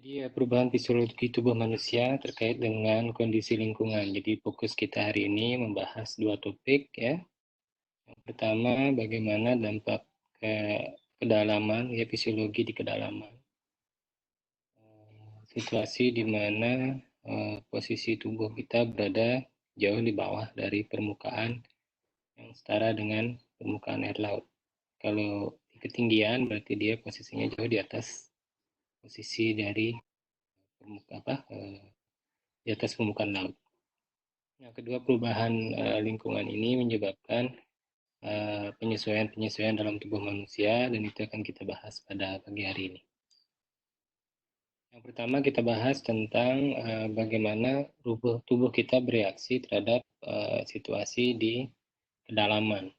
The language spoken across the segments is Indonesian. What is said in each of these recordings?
Jadi perubahan fisiologi tubuh manusia terkait dengan kondisi lingkungan. Jadi fokus kita hari ini membahas dua topik ya. Yang pertama bagaimana dampak ke kedalaman ya fisiologi di kedalaman. Situasi di mana posisi tubuh kita berada jauh di bawah dari permukaan yang setara dengan permukaan air laut. Kalau di ketinggian berarti dia posisinya jauh di atas posisi dari di atas permukaan laut. Yang kedua, perubahan lingkungan ini menyebabkan penyesuaian-penyesuaian dalam tubuh manusia, dan itu akan kita bahas pada pagi hari ini. Yang pertama kita bahas tentang bagaimana tubuh kita bereaksi terhadap situasi di kedalaman.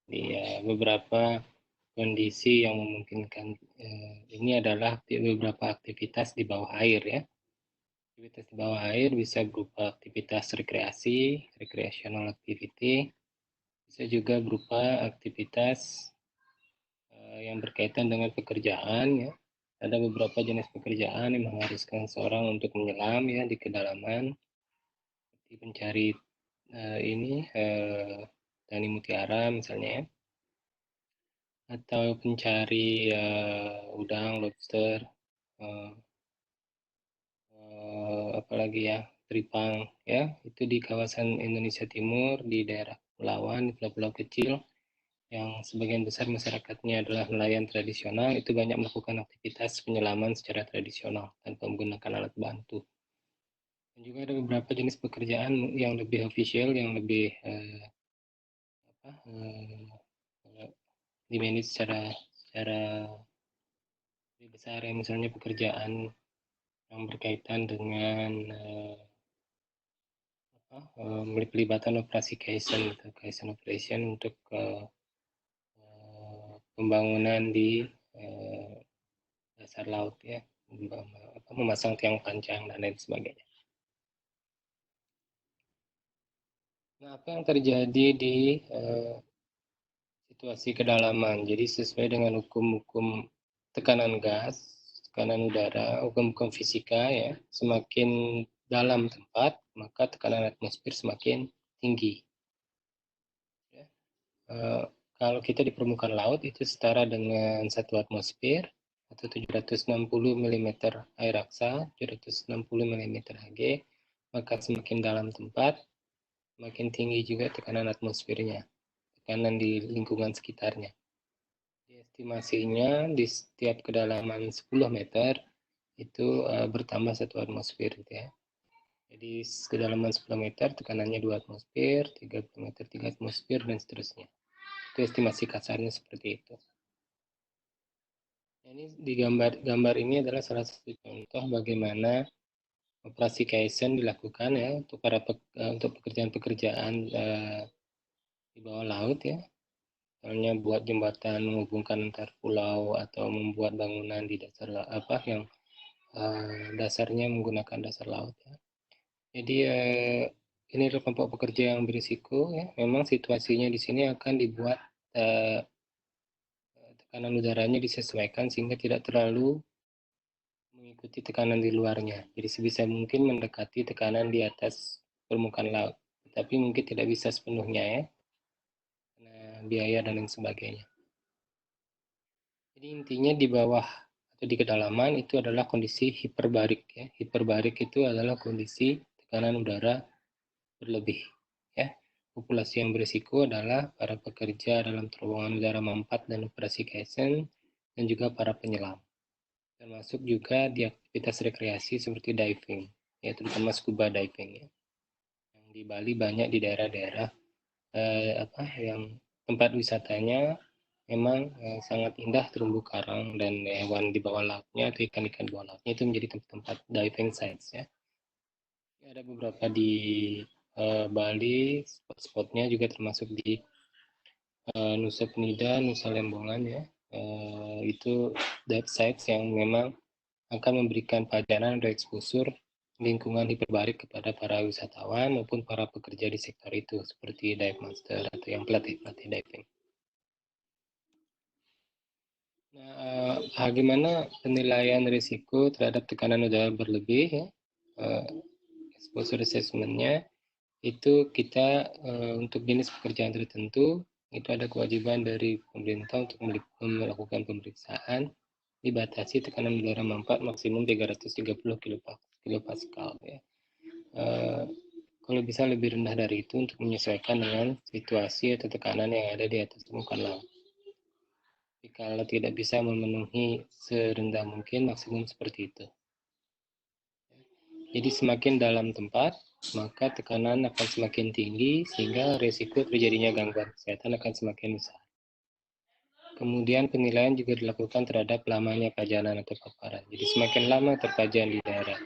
Di beberapa kondisi yang memungkinkan ini adalah beberapa aktivitas di bawah air ya. Aktivitas di bawah air bisa berupa aktivitas rekreasi, recreational activity, bisa juga berupa aktivitas yang berkaitan dengan pekerjaan ya. Ada beberapa jenis pekerjaan yang mengharuskan seorang untuk menyelam ya di kedalaman, seperti pencari tani mutiara misalnya ya, atau pencari udang, lobster, apalagi ya teripang ya, itu di kawasan Indonesia Timur, di daerah kepulauan, di pulau-pulau kecil yang sebagian besar masyarakatnya adalah nelayan tradisional, itu banyak melakukan aktivitas penyelaman secara tradisional tanpa menggunakan alat bantu. Dan juga ada beberapa jenis pekerjaan yang lebih official, yang lebih dimanage secara lebih besar ya, misalnya pekerjaan yang berkaitan dengan pelibatan operasi Kaizen atau Kaizen operation untuk pembangunan di dasar laut ya, memasang tiang panjang dan lain sebagainya. Nah, apa yang terjadi di situasi kedalaman? Jadi sesuai dengan hukum-hukum tekanan gas, tekanan udara, hukum-hukum fisika ya, semakin dalam tempat maka tekanan atmosfer semakin tinggi. Ya. Kalau kita di permukaan laut itu setara dengan 1 atmosfer atau 760 mm air raksa, 760 mm Hg, maka semakin dalam tempat makin tinggi juga tekanan atmosfernya, tekanan di lingkungan sekitarnya. Estimasinya di setiap kedalaman 10 meter itu bertambah 1 atmosfer gitu ya. Jadi kedalaman 10 meter tekanannya 2 atmosfer, 30 meter 3 atmosfer, dan seterusnya. Itu estimasi kasarnya seperti itu. Ini di gambar ini adalah salah satu contoh bagaimana operasi Kaizen dilakukan ya untuk pekerjaan-pekerjaan di bawah laut ya. Misalnya buat jembatan menghubungkan antar pulau atau membuat bangunan di dasar yang dasarnya menggunakan dasar laut ya. Jadi ini adalah kelompok pekerja yang berisiko ya. Memang situasinya di sini akan dibuat tekanan udaranya disesuaikan sehingga tidak terlalu mengikuti tekanan di luarnya. Jadi sebisa mungkin mendekati tekanan di atas permukaan laut. Tapi mungkin tidak bisa sepenuhnya ya, karena biaya dan lain sebagainya. Jadi intinya di bawah atau di kedalaman itu adalah kondisi hiperbarik ya. Hiperbarik itu adalah kondisi tekanan udara berlebih ya. Populasi yang berisiko adalah para pekerja dalam terowongan udara mampat dan operasi Kaizen, dan juga para penyelam. Termasuk juga di aktivitas rekreasi seperti diving, ya terutama scuba diving ya. Yang di Bali banyak di daerah-daerah yang tempat wisatanya memang sangat indah, terumbu karang dan hewan di bawah lautnya atau ikan-ikan di bawah lautnya itu menjadi tempat-tempat diving sites ya. Ada beberapa di Bali, spot-spotnya juga termasuk di Nusa Penida, Nusa Lembongan ya. Itu dive sites yang memang akan memberikan pelajaran dan exposure lingkungan hiperbarik kepada para wisatawan maupun para pekerja di sektor itu, seperti dive master atau yang pelatih-pelatih diving. Bagaimana penilaian risiko terhadap tekanan udara berlebih ya? Exposure assessment-nya itu kita untuk jenis pekerjaan tertentu itu ada kewajiban dari pemerintah untuk melakukan pemeriksaan dibatasi tekanan udara manfaat maksimum 330 kilopascal ya. Kalau bisa lebih rendah dari itu untuk menyesuaikan dengan situasi atau tekanan yang ada di atas permukaan laut. Kalau tidak bisa memenuhi serendah mungkin maksimum seperti itu. Jadi semakin dalam tempat, maka tekanan akan semakin tinggi sehingga risiko terjadinya gangguan kesehatan akan semakin besar. Kemudian penilaian juga dilakukan terhadap lamanya pajanan atau paparan. Jadi semakin lama terpajan di daerah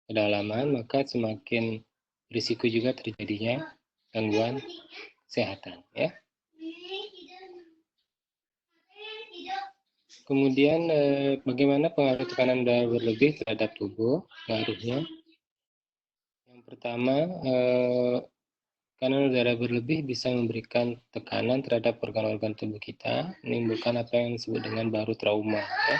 kedalaman, maka semakin risiko juga terjadinya gangguan kesehatan. Ya. Kemudian bagaimana pengaruh tekanan udara berlebih terhadap tubuh? Pengaruhnya yang pertama, tekanan udara berlebih bisa memberikan tekanan terhadap organ-organ tubuh kita, menimbulkan apa yang disebut dengan baru trauma. Ya.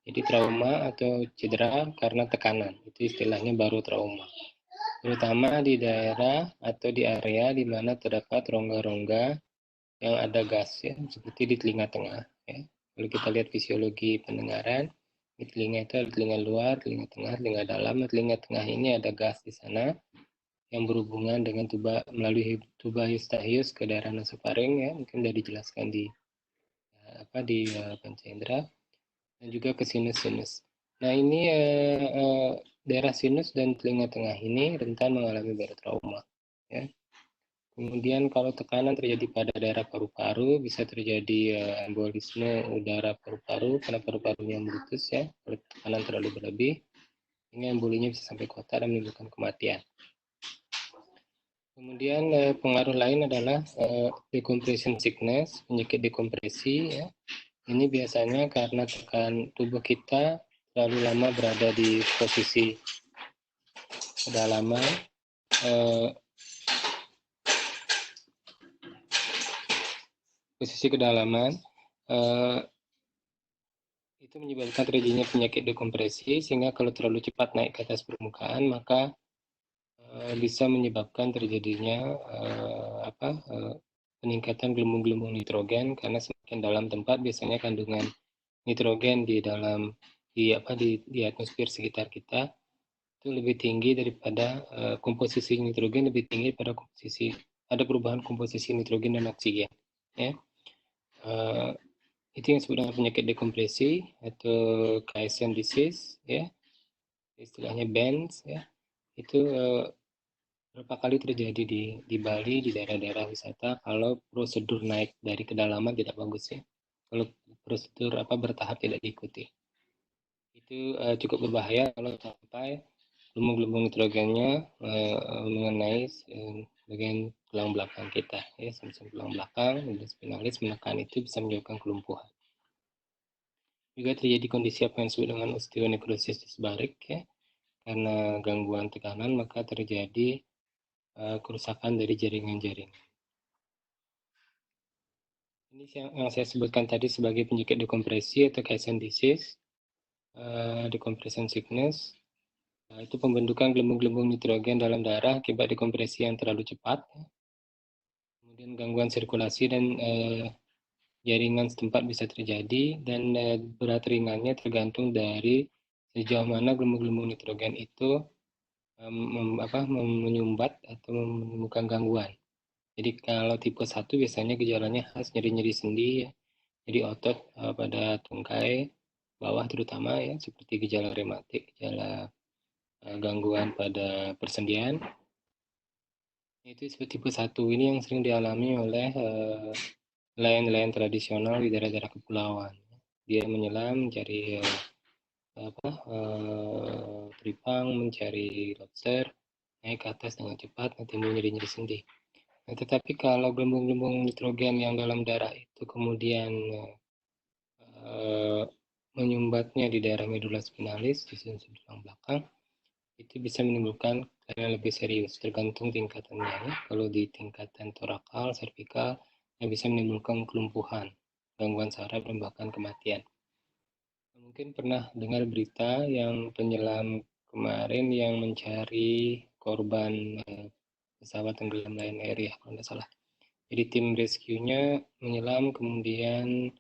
Jadi trauma atau cedera karena tekanan, itu istilahnya baru trauma. Terutama di daerah atau di area di mana terdapat rongga-rongga yang ada gas, ya, seperti di telinga tengah. Ya. Kalau kita lihat fisiologi pendengaran, di telinga itu ada telinga luar, telinga tengah, telinga dalam. Telinga tengah ini ada gas di sana yang berhubungan dengan melalui tuba eustachius ke daerah nasofaring, ya, mungkin sudah dijelaskan di panca indera, dan juga ke sinus-sinus. Nah ini daerah sinus dan telinga tengah ini rentan mengalami barotrauma. Ya. Kemudian kalau tekanan terjadi pada daerah paru-paru, bisa terjadi embolisme udara paru-paru karena paru-parunya meletus, ya, kalau tekanan terlalu berlebih, sehingga embolinya bisa sampai kotak dan menimbulkan kematian. Kemudian pengaruh lain adalah decompression sickness, penyakit dekompresi. Ya. Ini biasanya karena tubuh kita terlalu lama berada di posisi kedalaman. Itu menyebabkan terjadinya penyakit dekompresi, sehingga kalau terlalu cepat naik ke atas permukaan maka bisa menyebabkan terjadinya peningkatan gelembung-gelembung nitrogen, karena semakin dalam tempat biasanya kandungan nitrogen di atmosfer sekitar kita itu lebih tinggi daripada komposisi nitrogen lebih tinggi pada ada perubahan komposisi nitrogen dan oksigen, ya. Itu yang disebut dengan penyakit dekompresi atau Kaysen disease, ya, istilahnya BENS, ya. Itu berapa kali terjadi di Bali, di daerah-daerah wisata, kalau prosedur naik dari kedalaman tidak bagus, ya. Kalau prosedur bertahap tidak diikuti, itu cukup berbahaya kalau sampai gelembung-gelembung nitrogennya mengenai bagian tulang belakang kita, ya, sampai tulang belakang, spinalis menekan itu bisa menyebabkan kelumpuhan. Juga terjadi kondisi apa yang disebut dengan osteonekrosis disbarik, ya, karena gangguan tekanan maka terjadi kerusakan dari jaringan-jaringan. Ini yang saya sebutkan tadi sebagai penyakit dekompresi atau Kaysen disease, decompression sickness. Itu pembentukan gelembung-gelembung nitrogen dalam darah akibat dekompresi yang terlalu cepat. Kemudian gangguan sirkulasi dan jaringan setempat bisa terjadi, dan berat ringannya tergantung dari sejauh mana gelembung-gelembung nitrogen itu menyumbat atau menimbulkan gangguan. Jadi kalau tipe 1 biasanya gejalanya khas nyeri-nyeri sendi, ya. Jadi otot pada tungkai bawah terutama, ya, seperti gejala rematik, gejala gangguan pada persendian. Itu seperti tipe 1 ini yang sering dialami oleh nelayan-nelayan tradisional di daerah-daerah kepulauan. Dia menyelam mencari tripang, mencari lobster, naik ke atas dengan cepat, timbul nyeri-nyeri sendi. Nah, tetapi kalau gelembung-gelembung nitrogen yang dalam darah itu kemudian menyumbatnya di daerah medula spinalis, di tulang belakang, itu bisa menimbulkan yang lebih serius, tergantung tingkatannya, ya. Kalau di tingkatan torakal, servikal, bisa menimbulkan kelumpuhan, gangguan saraf, dan bahkan kematian. Mungkin pernah dengar berita yang penyelam kemarin yang mencari korban pesawat tenggelam Lion Air ya, kalau tidak salah. Jadi tim rescue-nya menyelam, kemudian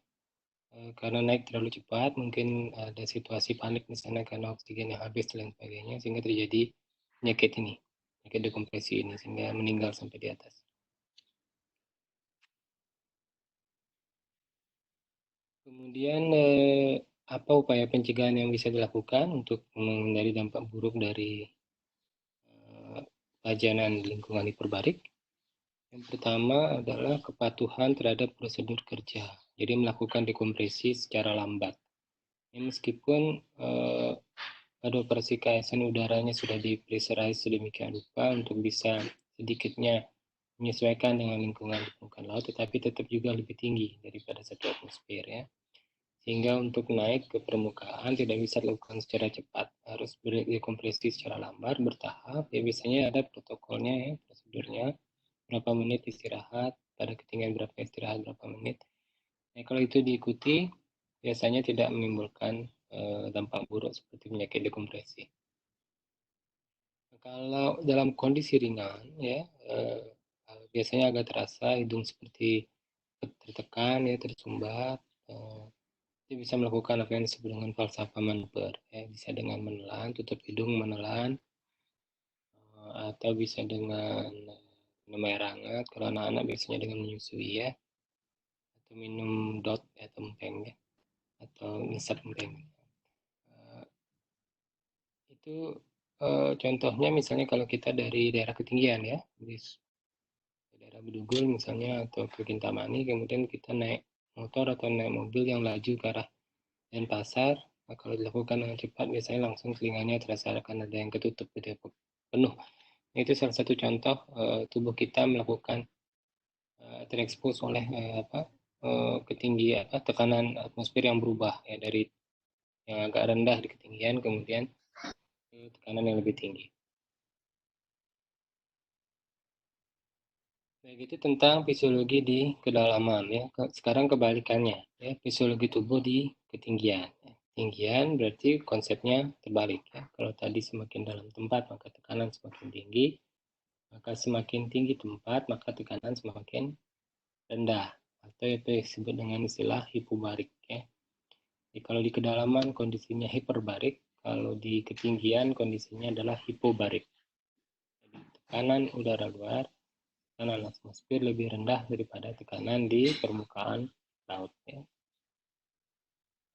karena naik terlalu cepat, mungkin ada situasi panik di sana karena oksigen yang habis dan sebagainya, sehingga terjadi penyakit ini, penyakit dekompresi ini, sehingga meninggal sampai di atas. Kemudian apa upaya pencegahan yang bisa dilakukan untuk menghindari dampak buruk dari pajanan lingkungan hiperbarik? Yang pertama adalah kepatuhan terhadap prosedur kerja. Jadi melakukan dekompresi secara lambat. Ya, meskipun pada operasi KSN udaranya sudah di-pressurize sedemikian rupa untuk bisa sedikitnya menyesuaikan dengan lingkungan di permukaan laut, tetapi tetap juga lebih tinggi daripada 1 atmosfer ya. Sehingga untuk naik ke permukaan tidak bisa dilakukan secara cepat, harus berdekompresi secara lambat, bertahap. Ya biasanya ada protokolnya ya, prosedurnya, berapa menit istirahat, pada ketinggian berapa istirahat, berapa menit. Nah, kalau itu diikuti, biasanya tidak menimbulkan dampak buruk seperti penyakit dekompresi. Kalau dalam kondisi ringan, ya biasanya agak terasa hidung seperti tertekan, ya tersumbat. Dia bisa melakukan apa yang disebut dengan falsafah manuver, ya, bisa dengan menelan, tutup hidung menelan, atau bisa dengan minum air hangat. Kalau anak-anak biasanya dengan menyusui ya, atau minum dot atau empeng ya, atau ngisap empeng. Itu contohnya misalnya kalau kita dari daerah ketinggian ya, di daerah Bedugul misalnya atau ke Kintamani, kemudian kita naik motor atau naik mobil yang laju ke arah Denpasar. Nah, kalau dilakukan dengan cepat biasanya langsung telinganya terasa akan ada yang ketutup gitu, penuh. Itu salah satu contoh tubuh kita melakukan terekspos oleh ketinggian tekanan atmosfer yang berubah ya, dari yang agak rendah di ketinggian kemudian ke tekanan yang lebih tinggi. Baik, itu tentang fisiologi di kedalaman ya. Sekarang kebalikannya ya, fisiologi tubuh di ketinggian. Ketinggian berarti konsepnya terbalik ya. Kalau tadi semakin dalam tempat maka tekanan semakin tinggi, maka semakin tinggi tempat maka tekanan semakin rendah, atau itu disebut dengan istilah hipobarik ya. Jadi kalau di kedalaman kondisinya hiperbarik, kalau di ketinggian kondisinya adalah hipobarik. Jadi tekanan udara luar, tekanan atmosfer lebih rendah daripada tekanan di permukaan laut ya.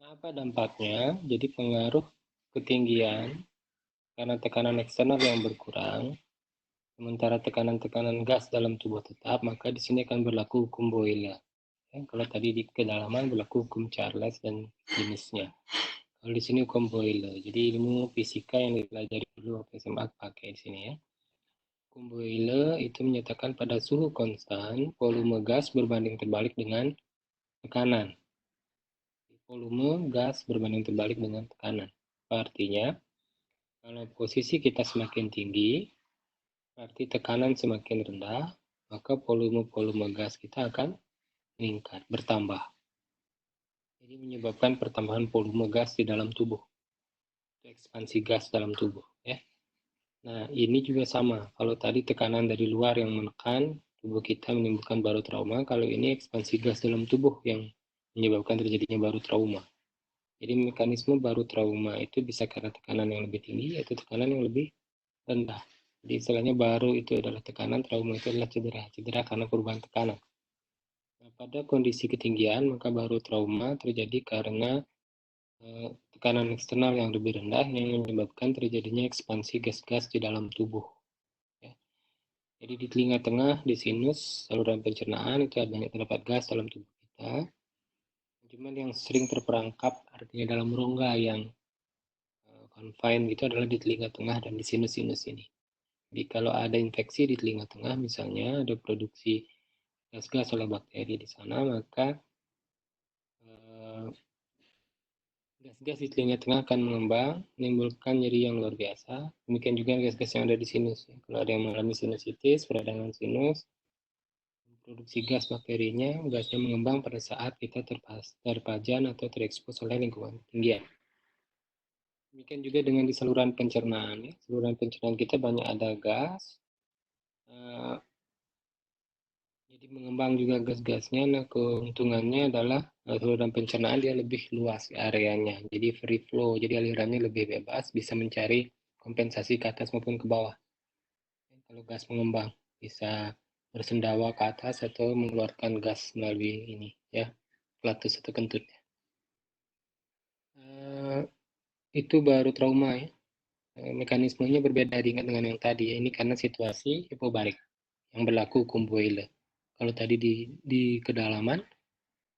Nah, apa dampaknya? Jadi pengaruh ketinggian karena tekanan eksternal yang berkurang, sementara tekanan-tekanan gas dalam tubuh tetap, maka di sini akan berlaku hukum Boyle. Ya, kalau tadi di kedalaman berlaku hukum Charles dan jenisnya. Kalau di sini hukum Boyle. Jadi ilmu fisika yang dipelajari dulu waktu SMA pakai di sini ya. Hukum Boyle itu menyatakan pada suhu konstan, volume gas berbanding terbalik dengan tekanan. Volume gas berbanding terbalik dengan tekanan. Artinya, kalau posisi kita semakin tinggi, berarti tekanan semakin rendah, maka volume gas kita akan meningkat, bertambah. Jadi menyebabkan pertambahan volume gas di dalam tubuh, ekspansi gas dalam tubuh. Ya. Nah, ini juga sama. Kalau tadi tekanan dari luar yang menekan, tubuh kita menimbulkan baru trauma. Kalau ini ekspansi gas dalam tubuh yang menyebabkan terjadinya baru trauma. Jadi mekanisme baru trauma itu bisa karena tekanan yang lebih tinggi atau tekanan yang lebih rendah. Jadi istilahnya baru itu adalah tekanan, trauma itu adalah cedera. Cedera karena perubahan tekanan. Nah, pada kondisi ketinggian, maka baru trauma terjadi karena tekanan eksternal yang lebih rendah yang menyebabkan terjadinya ekspansi gas-gas di dalam tubuh. Ya. Jadi di telinga tengah, di sinus, saluran pencernaan itu banyak terdapat gas dalam tubuh kita. Cuman yang sering terperangkap artinya dalam rongga yang confine itu adalah di telinga tengah dan di sinus-sinus ini. Jadi kalau ada infeksi di telinga tengah misalnya ada produksi gas-gas oleh bakteri di sana, maka gas-gas di telinga tengah akan mengembang, menimbulkan nyeri yang luar biasa. Demikian juga gas-gas yang ada di sinus. Kalau ada yang mengalami sinusitis, peradangan sinus, produksi gas bakterinya, gasnya mengembang pada saat kita terpajan atau terekspos oleh lingkungan ketinggian. Demikian juga dengan di saluran pencernaan. Ya. Saluran pencernaan kita banyak ada gas, jadi mengembang juga gas-gasnya. Nah, keuntungannya adalah saluran pencernaan dia lebih luas areanya, jadi free flow, jadi alirannya lebih bebas, bisa mencari kompensasi ke atas maupun ke bawah. Kalau gas mengembang bisa bersendawa ke atas atau mengeluarkan gas melalui ini ya, pelatus atau kentutnya. Itu baru trauma ya. Mekanismenya berbeda dengan yang tadi ya. Ini karena situasi hipobarik yang berlaku hukum Boyle. Kalau tadi di kedalaman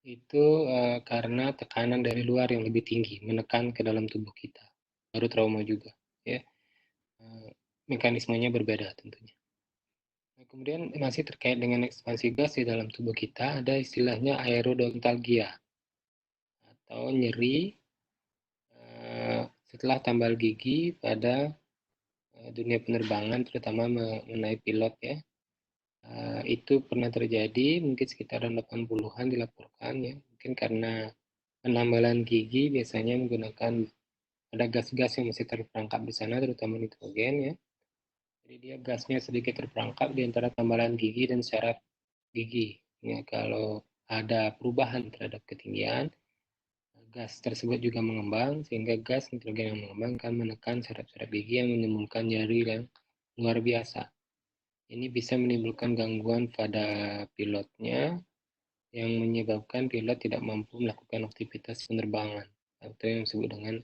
itu karena tekanan dari luar yang lebih tinggi menekan ke dalam tubuh kita. Baru trauma juga ya. Mekanismenya berbeda tentunya. Nah, kemudian masih terkait dengan ekspansi gas di dalam tubuh kita, ada istilahnya aerodontalgia atau nyeri setelah tambal gigi pada dunia penerbangan, terutama mengenai pilot ya. Itu pernah terjadi, mungkin sekitar 80-an dilaporkan ya. Mungkin karena penambalan gigi biasanya menggunakan ada gas-gas yang masih terperangkap di sana, terutama nitrogen ya. Jadi dia gasnya sedikit terperangkap di antara tambalan gigi dan syaraf gigi. Ya, kalau ada perubahan terhadap ketinggian, gas tersebut juga mengembang, sehingga gas nitrogen yang mengembang akan menekan syaraf-syaraf gigi yang menimbulkan nyeri yang luar biasa. Ini bisa menimbulkan gangguan pada pilotnya yang menyebabkan pilot tidak mampu melakukan aktivitas penerbangan atau yang disebut dengan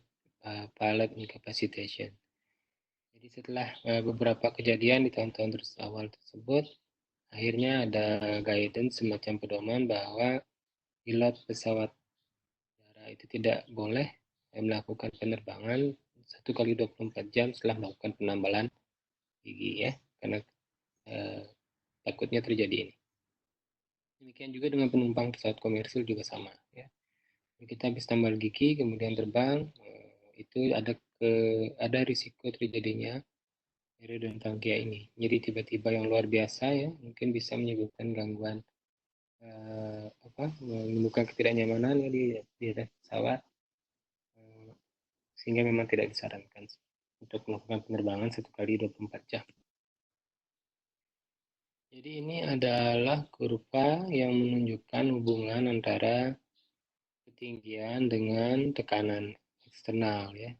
pilot incapacitation. Jadi setelah beberapa kejadian di tahun-tahun awal tersebut, akhirnya ada guidance semacam pedoman bahwa pilot pesawat udara itu tidak boleh melakukan penerbangan 1 kali 24 jam setelah melakukan penambalan gigi ya, karena takutnya terjadi ini. Demikian juga dengan penumpang pesawat komersil juga sama ya. Kita habis tambal gigi kemudian terbang, itu ada risiko terjadinya aerodontalgia ini. Jadi tiba-tiba yang luar biasa ya, mungkin bisa menyebabkan gangguan menimbulkan ketidaknyamanan ya di atas pesawat, sehingga memang tidak disarankan untuk melakukan penerbangan 1 kali 24 jam. Jadi ini adalah kurva yang menunjukkan hubungan antara ketinggian dengan tekanan eksternal ya.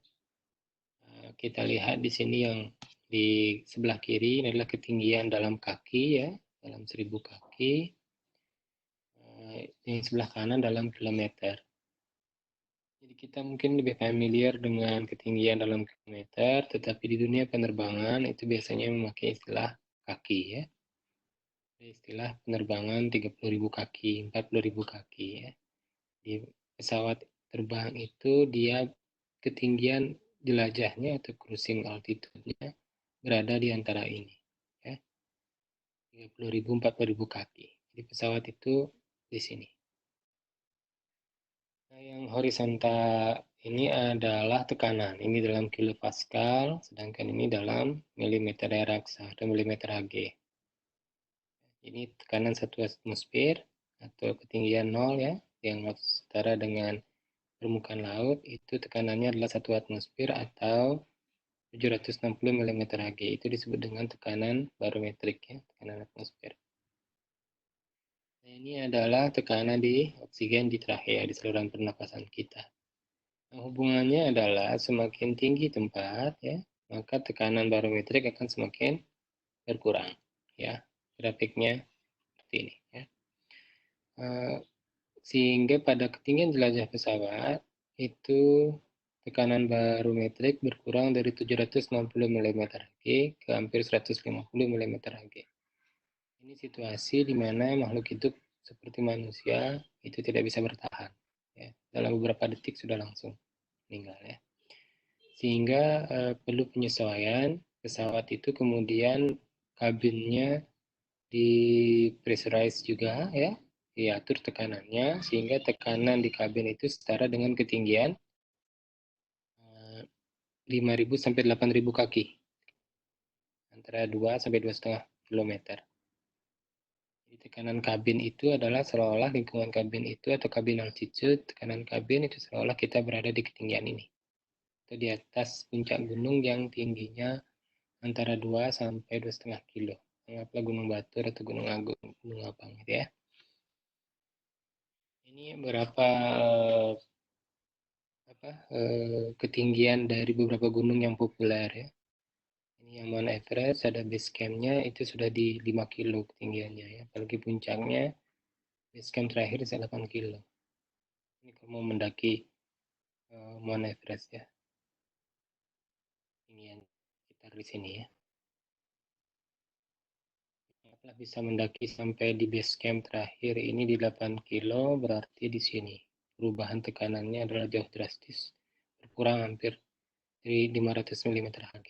Kita lihat di sini yang di sebelah kiri ini adalah ketinggian dalam kaki ya, dalam 1000 kaki. Yang sebelah kanan dalam kilometer. Jadi kita mungkin lebih familiar dengan ketinggian dalam kilometer, tetapi di dunia penerbangan itu biasanya memakai istilah kaki ya. Istilah penerbangan 30.000 kaki, 40.000 kaki ya. Di pesawat terbang itu dia ketinggian jelajahnya atau cruising altitude-nya berada di antara ini ya. 30.000 40.000 kaki. Jadi pesawat itu di sini. Nah, yang horizontal ini adalah tekanan. Ini dalam kilopascal, sedangkan ini dalam milimeter raksa atau milimeter Hg. Ini tekanan 1 atmosfer atau ketinggian 0 ya, yang setara dengan permukaan laut, itu tekanannya adalah 1 atmosfer atau 760 mm Hg. Itu disebut dengan tekanan barometrik ya, tekanan atmosfer. Nah, ini adalah tekanan di oksigen di trachea, di saluran pernapasan kita. Nah, hubungannya adalah semakin tinggi tempat ya, maka tekanan barometrik akan semakin berkurang ya. Grafiknya seperti ini ya. Sehingga pada ketinggian jelajah pesawat itu tekanan barometrik berkurang dari 760 mm Hg ke hampir 150 mm Hg. Ini situasi di mana makhluk hidup seperti manusia itu tidak bisa bertahan ya. Dalam beberapa detik sudah langsung meninggal ya. Sehingga perlu penyesuaian pesawat itu, kemudian kabinnya di pressurize juga ya, diatur tekanannya sehingga tekanan di kabin itu setara dengan ketinggian 5.000 sampai 8.000 kaki, antara 2 sampai 2,5 km. Tekanan kabin itu adalah seolah-olah lingkungan kabin itu atau kabin altitude, tekanan kabin itu seolah kita berada di ketinggian ini. Atau di atas puncak gunung yang tingginya antara 2 sampai 2,5 kilo. Anggaplah Gunung Batur atau Gunung Agung, Gunung Apang gitu ya. Ini berapa ketinggian dari beberapa gunung yang populer ya. Ini yang Mount Everest ada base camp-nya itu sudah di 5 kilo ketinggiannya ya. Apalagi puncaknya base camp terakhir 8 kilo. Ini kalau mau mendaki Mount Everest ya. Ketinggian sekitar di sini ya. Setelah bisa mendaki sampai di base camp terakhir ini di 8 kilo, berarti di sini perubahan tekanannya adalah jauh drastis, berkurang hampir dari 500 mm Hg.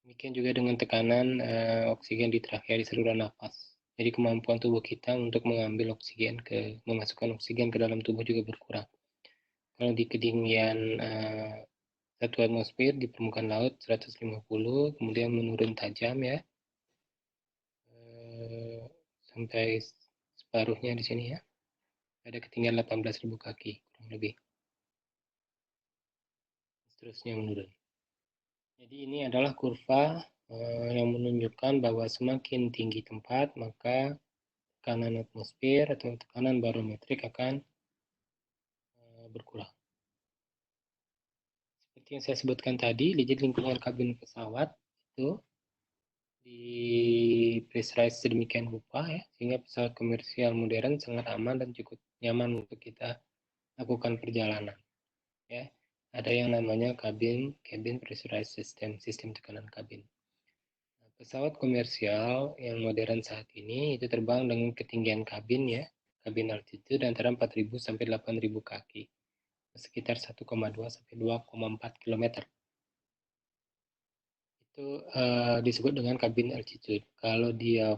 Demikian juga dengan tekanan oksigen di trachea di saluran nafas. Jadi kemampuan tubuh kita untuk mengambil oksigen memasukkan oksigen ke dalam tubuh juga berkurang. Kalau di ketinggian 1 atmosfer di permukaan laut 150, kemudian menurun tajam ya, sampai separuhnya di sini ya. Ada ketinggian 18.000 kaki kurang lebih. Seterusnya menurun. Jadi ini adalah kurva yang menunjukkan bahwa semakin tinggi tempat maka tekanan atmosfer atau tekanan barometrik akan berkurang. Seperti yang saya sebutkan tadi, di lingkungan kabin pesawat itu di pressurize sedemikian rupa ya, sehingga pesawat komersial modern sangat aman dan cukup nyaman untuk kita lakukan perjalanan. Ya, ada yang namanya cabin pressurized system, sistem tekanan kabin. Pesawat komersial yang modern saat ini itu terbang dengan ketinggian kabin ya, kabin altitude antara 4.000 sampai 8.000 kaki, sekitar 1,2 sampai 2,4 km. Itu disebut dengan kabin altitude. Kalau dia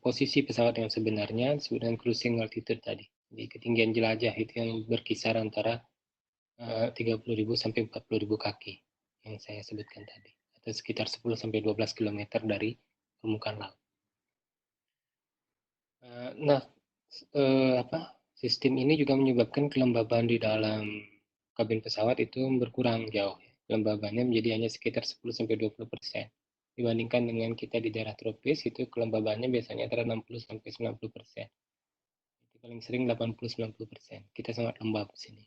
posisi pesawat yang sebenarnya disebut dengan cruising altitude tadi. Di ketinggian jelajah itu yang berkisar antara 30.000 sampai 40.000 kaki yang saya sebutkan tadi, atau sekitar 10 sampai 12 km dari permukaan laut. Nah, sistem ini juga menyebabkan kelembaban di dalam kabin pesawat itu berkurang jauh. Kelembabannya menjadi hanya sekitar 10-20%. Dibandingkan dengan kita di daerah tropis, itu kelembabannya biasanya antara 60-90%. Itu paling sering 80-90%. Kita sangat lembab di sini.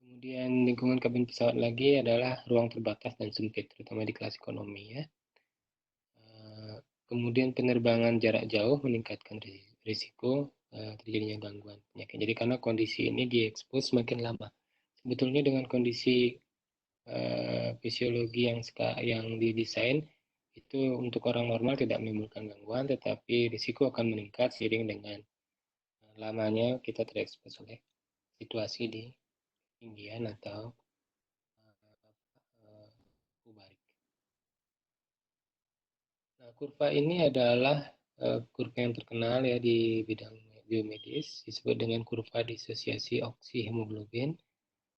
Kemudian lingkungan kabin pesawat lagi adalah ruang terbatas dan sempit, terutama di kelas ekonomi ya. Kemudian penerbangan jarak jauh meningkatkan risiko terjadinya gangguan penyakit. Jadi karena kondisi ini diekspos semakin lama. Sebetulnya dengan kondisi fisiologi yang didesain itu untuk orang normal tidak menimbulkan gangguan, tetapi risiko akan meningkat seiring dengan lamanya kita terekspos oleh situasi di ketinggian atau kubarik. Nah, kurva ini adalah kurva yang terkenal ya di bidang biomedis, disebut dengan kurva disosiasi oksihemoglobin,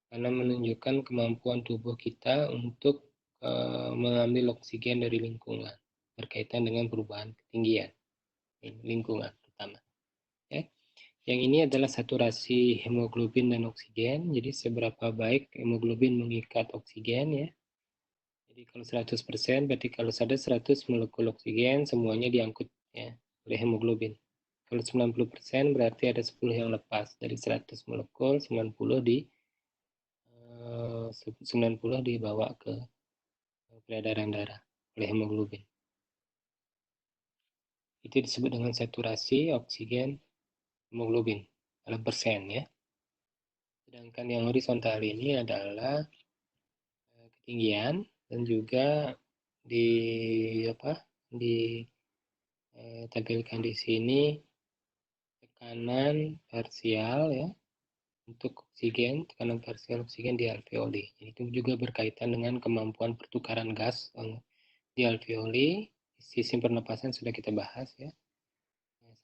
karena menunjukkan kemampuan tubuh kita untuk mengambil oksigen dari lingkungan berkaitan dengan perubahan ketinggian lingkungan pertama. Ya. Yang ini adalah saturasi hemoglobin dan oksigen. Jadi seberapa baik hemoglobin mengikat oksigen ya. Jadi kalau 100% berarti kalau ada 100 molekul oksigen semuanya diangkut ya oleh hemoglobin. Kalau 90% berarti ada 10 yang lepas dari 100 molekul, 90 dibawa ke peredaran darah oleh hemoglobin. Itu disebut dengan saturasi oksigen hemoglobin dalam persen ya. Sedangkan yang horizontal ini adalah ketinggian dan juga di tampilkan di sini tekanan parsial ya untuk oksigen, tekanan parsial oksigen di alveoli. Itu juga berkaitan dengan kemampuan pertukaran gas di alveoli. Sistem pernapasan sudah kita bahas ya.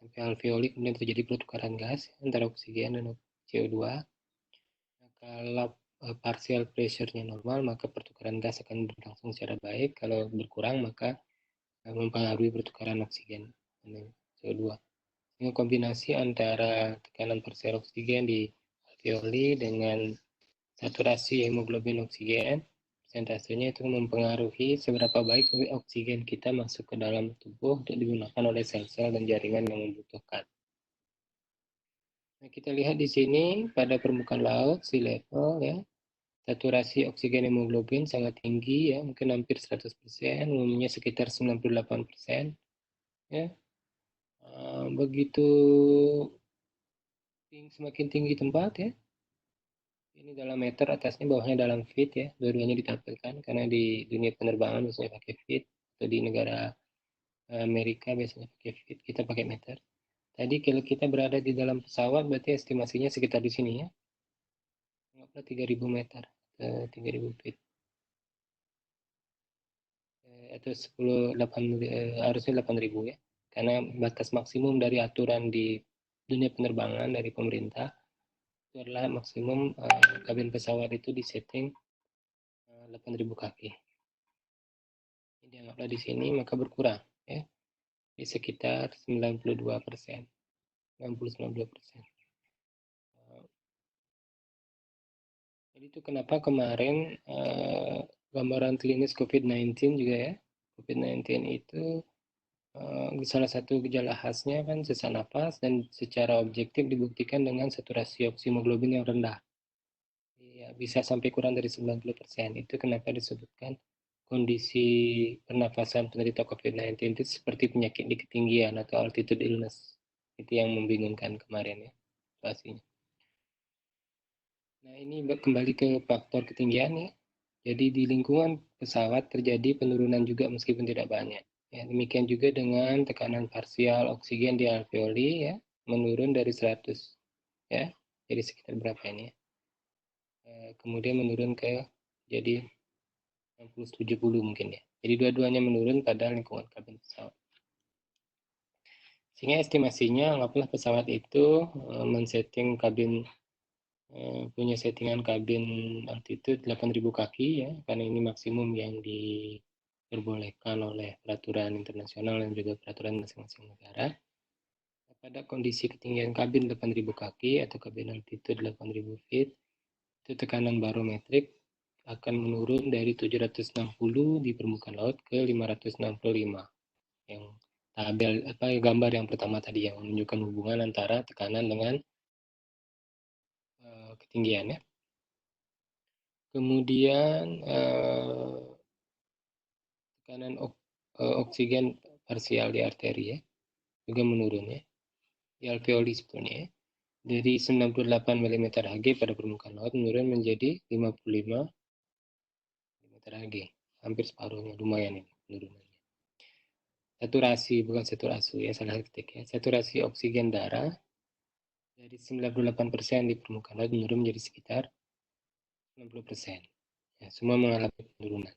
Sampai alveoli kemudian terjadi pertukaran gas antara oksigen dan CO2. Nah, kalau partial pressure-nya normal, maka pertukaran gas akan berlangsung secara baik. Kalau berkurang, maka mempengaruhi pertukaran oksigen CO2. Dengan kombinasi antara tekanan parsial oksigen di alveoli dengan saturasi hemoglobin oksigen, persentasenya itu mempengaruhi seberapa baik oksigen kita masuk ke dalam tubuh untuk digunakan oleh sel-sel dan jaringan yang membutuhkan. Nah, kita lihat di sini pada permukaan laut, sea level ya, saturasi oksigen hemoglobin sangat tinggi ya, mungkin hampir 100%, umumnya sekitar 98%. Ya. Begitu semakin tinggi tempat ya, ini dalam meter, atasnya bawahnya dalam feet ya, dua-duanya ditampilkan karena di dunia penerbangan biasanya pakai feet, atau di negara Amerika biasanya pakai feet, kita pakai meter. Tadi kalau kita berada di dalam pesawat berarti estimasinya sekitar di sini ya, anggaplah 3000 meter, 3000 feet, atau 8, harusnya 8000 ya, karena batas maksimum dari aturan di dunia penerbangan dari pemerintah itu adalah maksimum kabin pesawat itu disetting 8.000 kaki. Jadi anggaplah di sini maka berkurang ya, di sekitar 92%, 90-92%. Jadi itu kenapa kemarin gambaran klinis COVID-19 juga ya, COVID-19 itu salah satu gejala khasnya kan sesak napas dan secara objektif dibuktikan dengan saturasi oksimoglobin yang rendah. Ya, bisa sampai kurang dari 90%. Itu kenapa disebutkan kondisi pernafasan penderita COVID-19 itu seperti penyakit di ketinggian atau altitude illness. Itu yang membingungkan kemarin ya, pastinya. Nah, ini kembali ke faktor ketinggian ya. Jadi di lingkungan pesawat terjadi penurunan juga meskipun tidak banyak. Ya, demikian juga dengan tekanan parsial oksigen di alveoli ya, menurun dari 100 ya. Jadi sekitar berapa ini ya? Kemudian menurun ke jadi 60-70 mungkin ya. Jadi dua-duanya menurun pada lingkungan kabin pesawat. Sehingga estimasinya anggaplah pesawat itu men-setting kabin, punya settingan kabin altitude 8.000 kaki ya, karena ini maksimum yang diperbolehkan oleh peraturan internasional dan juga peraturan masing-masing negara. Pada kondisi ketinggian kabin 8.000 kaki atau kabin altitude 8.000 feet, itu tekanan barometrik akan menurun dari 760 di permukaan laut ke 565. Yang tabel gambar yang pertama tadi yang menunjukkan hubungan antara tekanan dengan ketinggian ya. Kemudian tekanan oksigen parsial di arteri ya juga menurun ya. Di alveoli sebetulnya ya. Dari 98 mm Hg pada permukaan laut menurun menjadi 55 mm Hg. Hampir separuhnya, lumayan ini penurunannya. Saturasi, bukan saturasi ya, salah ketik ya. Saturasi oksigen darah dari 98% di permukaan laut menurun menjadi sekitar 60%. Ya, semua mengalami penurunan.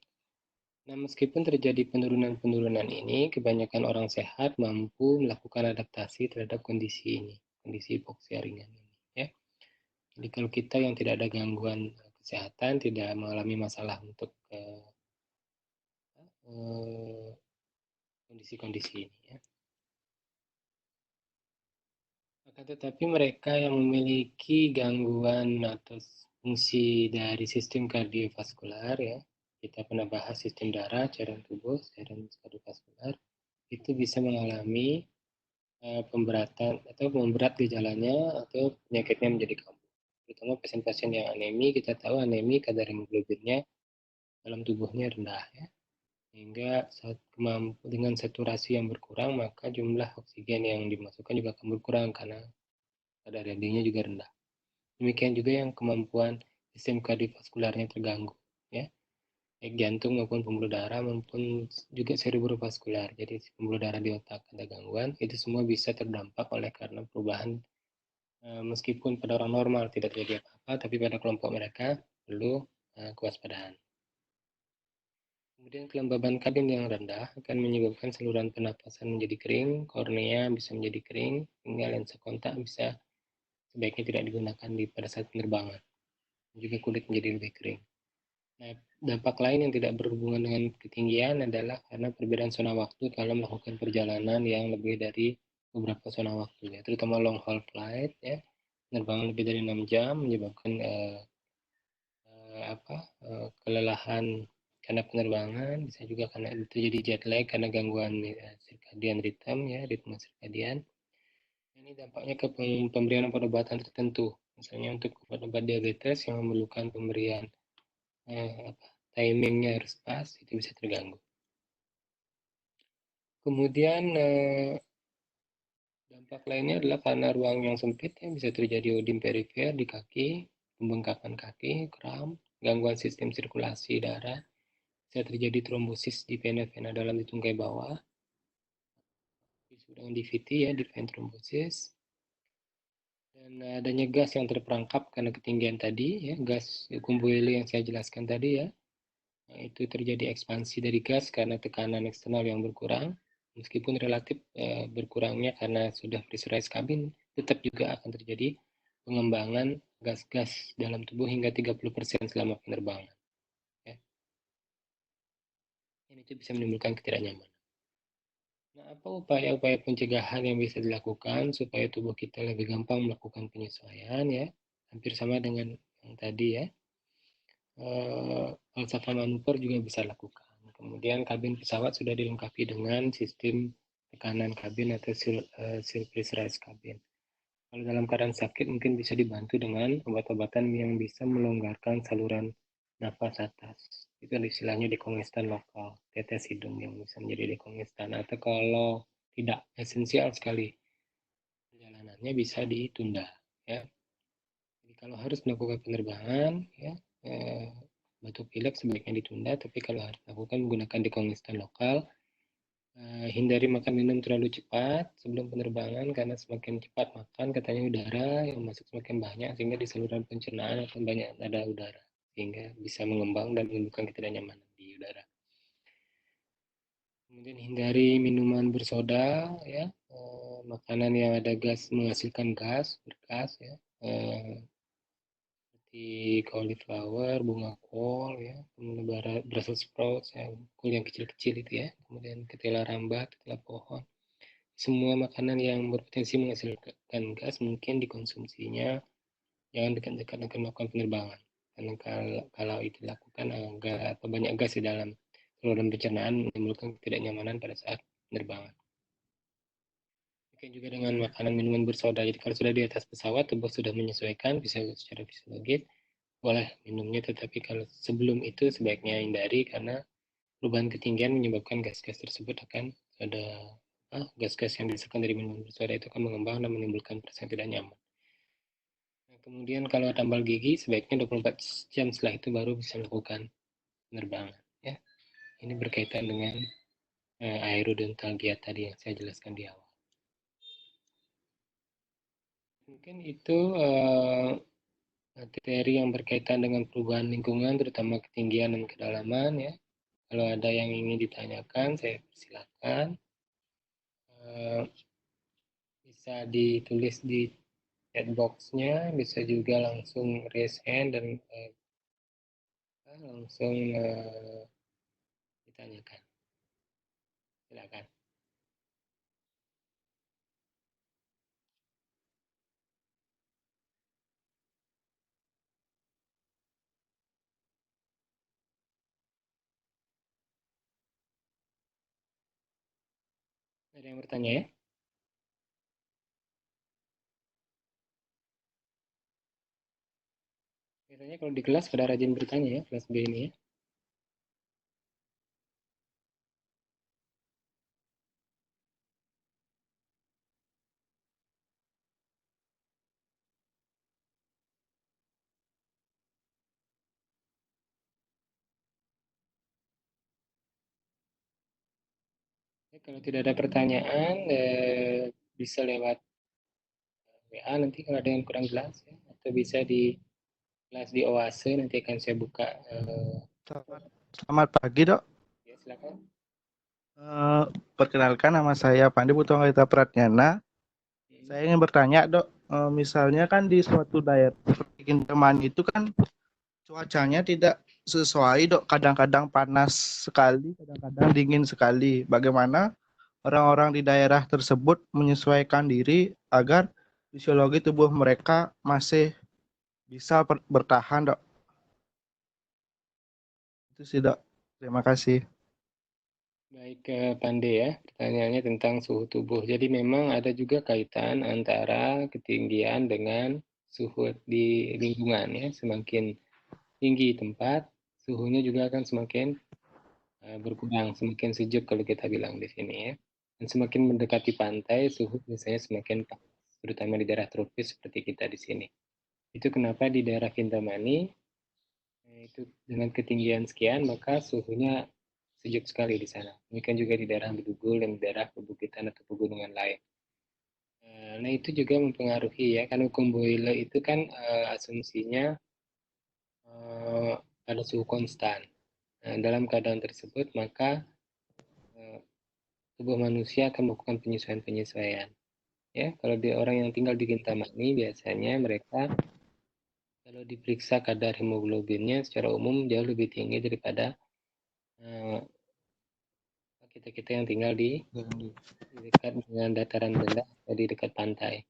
Nah, meskipun terjadi penurunan-penurunan ini, kebanyakan orang sehat mampu melakukan adaptasi terhadap kondisi ini, kondisi hipoksia ringan ini. Ya. Jadi kalau kita yang tidak ada gangguan kesehatan, tidak mengalami masalah untuk kondisi-kondisi ini. Ya. Tetapi mereka yang memiliki gangguan atau fungsi dari sistem kardiovaskular ya, kita pernah bahas sistem darah, cairan tubuh, cairan kardiovaskular, itu bisa mengalami pemberatan atau memberat gejalanya atau penyakitnya menjadi kambuh. Terutama pasien-pasien yang anemi, kita tahu anemi kadar hemoglobinnya dalam tubuhnya rendah ya. Sehingga dengan saturasi yang berkurang maka jumlah oksigen yang dimasukkan juga akan berkurang karena kadar radionya juga rendah. Demikian juga yang kemampuan sistem kardiovaskularnya terganggu ya, baik jantung maupun pembuluh darah maupun juga cerebrovaskular. Jadi pembuluh darah di otak ada gangguan, itu semua bisa terdampak oleh karena perubahan meskipun pada orang normal tidak terjadi apa-apa, tapi pada kelompok mereka perlu kewaspadaan. Kemudian kelembaban kabin yang rendah akan menyebabkan saluran pernapasan menjadi kering, kornea bisa menjadi kering, hingga lensa kontak bisa sebaiknya tidak digunakan pada saat penerbangan. Juga kulit menjadi lebih kering. Nah, dampak lain yang tidak berhubungan dengan ketinggian adalah karena perbedaan zona waktu kalau melakukan perjalanan yang lebih dari beberapa zona waktu, ya, terutama long haul flight, ya, penerbangan lebih dari 6 jam menyebabkan kelelahan karena penerbangan, bisa juga karena terjadi jet lag karena gangguan circadian rhythm, ya, ritme circadian. Ini dampaknya ke pemberian obat-obatan tertentu, misalnya untuk obat-obat diabetes yang memerlukan pemberian timingnya harus pas, itu bisa terganggu. Kemudian dampak lainnya adalah karena ruang yang sempit, ya, bisa terjadi odem perifer di kaki, pembengkakan kaki, kram, gangguan sistem sirkulasi darah, bisa terjadi trombosis di vena-vena dalam di tungkai bawah, disebut dengan DVT, ya, deep-vein thrombosis, dan adanya gas yang terperangkap karena ketinggian tadi, ya, gas Kumbueli yang saya jelaskan tadi, ya. Nah, itu terjadi ekspansi dari gas karena tekanan eksternal yang berkurang, meskipun relatif berkurangnya karena sudah pressurized kabin, tetap juga akan terjadi pengembangan gas-gas dalam tubuh hingga 30% selama penerbangan. Ya. Dan itu bisa menimbulkan ketidaknyamanan. Nah, apa upaya-upaya pencegahan yang bisa dilakukan supaya tubuh kita lebih gampang melakukan penyesuaian, ya? Hampir sama dengan yang tadi, ya. Falsafah manuver juga bisa lakukan. Kemudian kabin pesawat sudah dilengkapi dengan sistem tekanan kabin atau pressurized kabin. Kalau dalam keadaan sakit mungkin bisa dibantu dengan obat-obatan yang bisa melonggarkan saluran nafas atas. Itu istilahnya dekongestan lokal, tetes hidung yang bisa menjadi dekongestan. Atau kalau tidak esensial sekali perjalanannya bisa ditunda, ya. Jadi kalau harus melakukan penerbangan, ya, batuk pilek sebaiknya ditunda. Tapi kalau harus melakukan menggunakan dekongestan lokal, hindari makan minum terlalu cepat sebelum penerbangan, karena semakin cepat makan katanya udara yang masuk semakin banyak sehingga di saluran pencernaan akan banyak ada udara sehingga bisa mengembang dan menimbulkan ketidaknyamanan di udara. Kemudian hindari minuman bersoda, ya, makanan yang ada gas menghasilkan gas bergas, ya, seperti cauliflower, bunga kol, ya, kemudian Brussels sprouts, ya, kol yang kecil-kecil itu, ya, kemudian ketela rambat, ketela pohon. Semua makanan yang berpotensi menghasilkan gas mungkin dikonsumsinya jangan dekat-dekat dengan melakukan penerbangan. Karena kalau itu dilakukan agak atau banyak gas di dalam saluran pencernaan menimbulkan ketidaknyamanan pada saat penerbangan. Mungkin juga dengan makanan minuman bersoda. Jadi kalau sudah di atas pesawat, tubuh sudah menyesuaikan bisa secara fisiologis, boleh minumnya, tetapi kalau sebelum itu sebaiknya hindari karena perubahan ketinggian menyebabkan gas-gas tersebut akan ada gas-gas yang dihasilkan dari minuman bersoda itu akan mengembang dan menimbulkan perasaan tidak nyaman. Nah, kemudian kalau tambal gigi sebaiknya 24 jam setelah itu baru bisa melakukan penerbangan, ya. Ini berkaitan dengan aerodontal giat tadi yang saya jelaskan di awal. Mungkin itu materi yang berkaitan dengan perubahan lingkungan, terutama ketinggian dan kedalaman, ya. Kalau ada yang ingin ditanyakan, saya persilakan. Bisa ditulis di chat box-nya, bisa juga langsung raise hand dan langsung ditanyakan. Silakan. Ada yang bertanya, ya? Biasanya kalau di kelas pada rajin bertanya, ya, kelas B ini, ya. Ya, kalau tidak ada pertanyaan, bisa lewat WA nanti kalau ada yang kurang jelas, ya. Atau bisa di kelas di Oase, nanti akan saya buka. Selamat pagi, Dok. Ya, silakan. Perkenalkan, nama saya Pandi Putranggita Pratnyana. Saya ingin bertanya, Dok, misalnya kan di suatu daerah seperti Kintamani itu kan cuacanya tidak sesuai dok, kadang-kadang panas sekali, kadang-kadang dingin sekali. Bagaimana orang-orang di daerah tersebut menyesuaikan diri agar fisiologi tubuh mereka masih bisa bertahan dok? Itu sih dok. Terima kasih. Baik, Pande ya, pertanyaannya tentang suhu tubuh. Jadi memang ada juga kaitan antara ketinggian dengan suhu di lingkungan ya. Semakin tinggi tempat, suhunya juga akan semakin berkurang, semakin sejuk kalau kita bilang di sini ya. Dan semakin mendekati pantai, suhu biasanya semakin panas, terutama di daerah tropis seperti kita di sini. Itu kenapa di daerah Kintamani itu dengan ketinggian sekian maka suhunya sejuk sekali di sana. Demikian juga di daerah Bedugul dan di daerah perbukitan atau pegunungan lain. Nah itu juga mempengaruhi ya, kan hukum Boyle itu kan asumsinya pada suhu konstan. Nah, dalam keadaan tersebut maka eh, tubuh manusia akan melakukan penyesuaian-penyesuaian. Ya, kalau di orang yang tinggal di Kintamani biasanya mereka kalau diperiksa kadar hemoglobinnya secara umum jauh lebih tinggi daripada eh, kita-kita yang tinggal di dekat dengan dataran rendah atau di dekat pantai.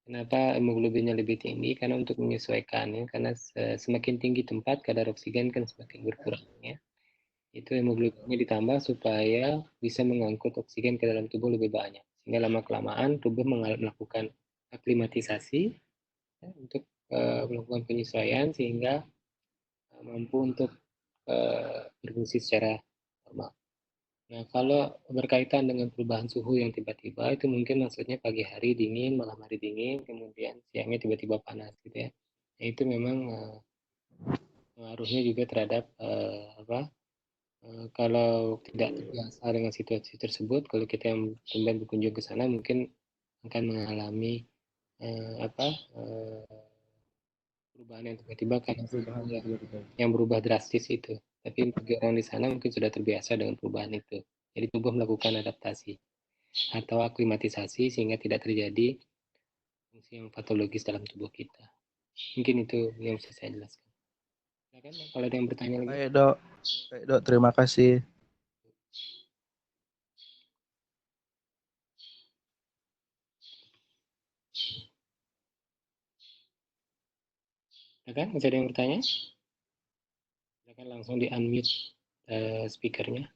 Kenapa hemoglobinnya lebih tinggi? Karena untuk menyesuaikan ya, karena semakin tinggi tempat kadar oksigen kan semakin berkurang ya. Itu hemoglobinnya ditambah supaya bisa mengangkut oksigen ke dalam tubuh lebih banyak. Sehingga lama kelamaan tubuh melakukan aklimatisasi ya, untuk melakukan penyesuaian sehingga mampu untuk berfungsi secara normal. Nah, kalau berkaitan dengan perubahan suhu yang tiba-tiba, itu mungkin maksudnya pagi hari dingin, malam hari dingin, kemudian siangnya tiba-tiba panas gitu ya. Nah, itu memang pengaruhnya juga terhadap kalau tidak terbiasa dengan situasi tersebut, kalau kita yang kembali berkunjung ke sana mungkin akan mengalami apa perubahan yang tiba-tiba karena suhu yang berubah drastis itu. Tapi bagi orang di sana mungkin sudah terbiasa dengan perubahan itu. Jadi tubuh melakukan adaptasi atau aklimatisasi sehingga tidak terjadi fungsi yang patologis dalam tubuh kita. Mungkin itu yang bisa saya jelaskan. Silakan kalau ada yang bertanya lagi. Baik dok, baik dok. Terima kasih. Silakan, masih ada yang bertanya? Silakan langsung di unmute speakernya.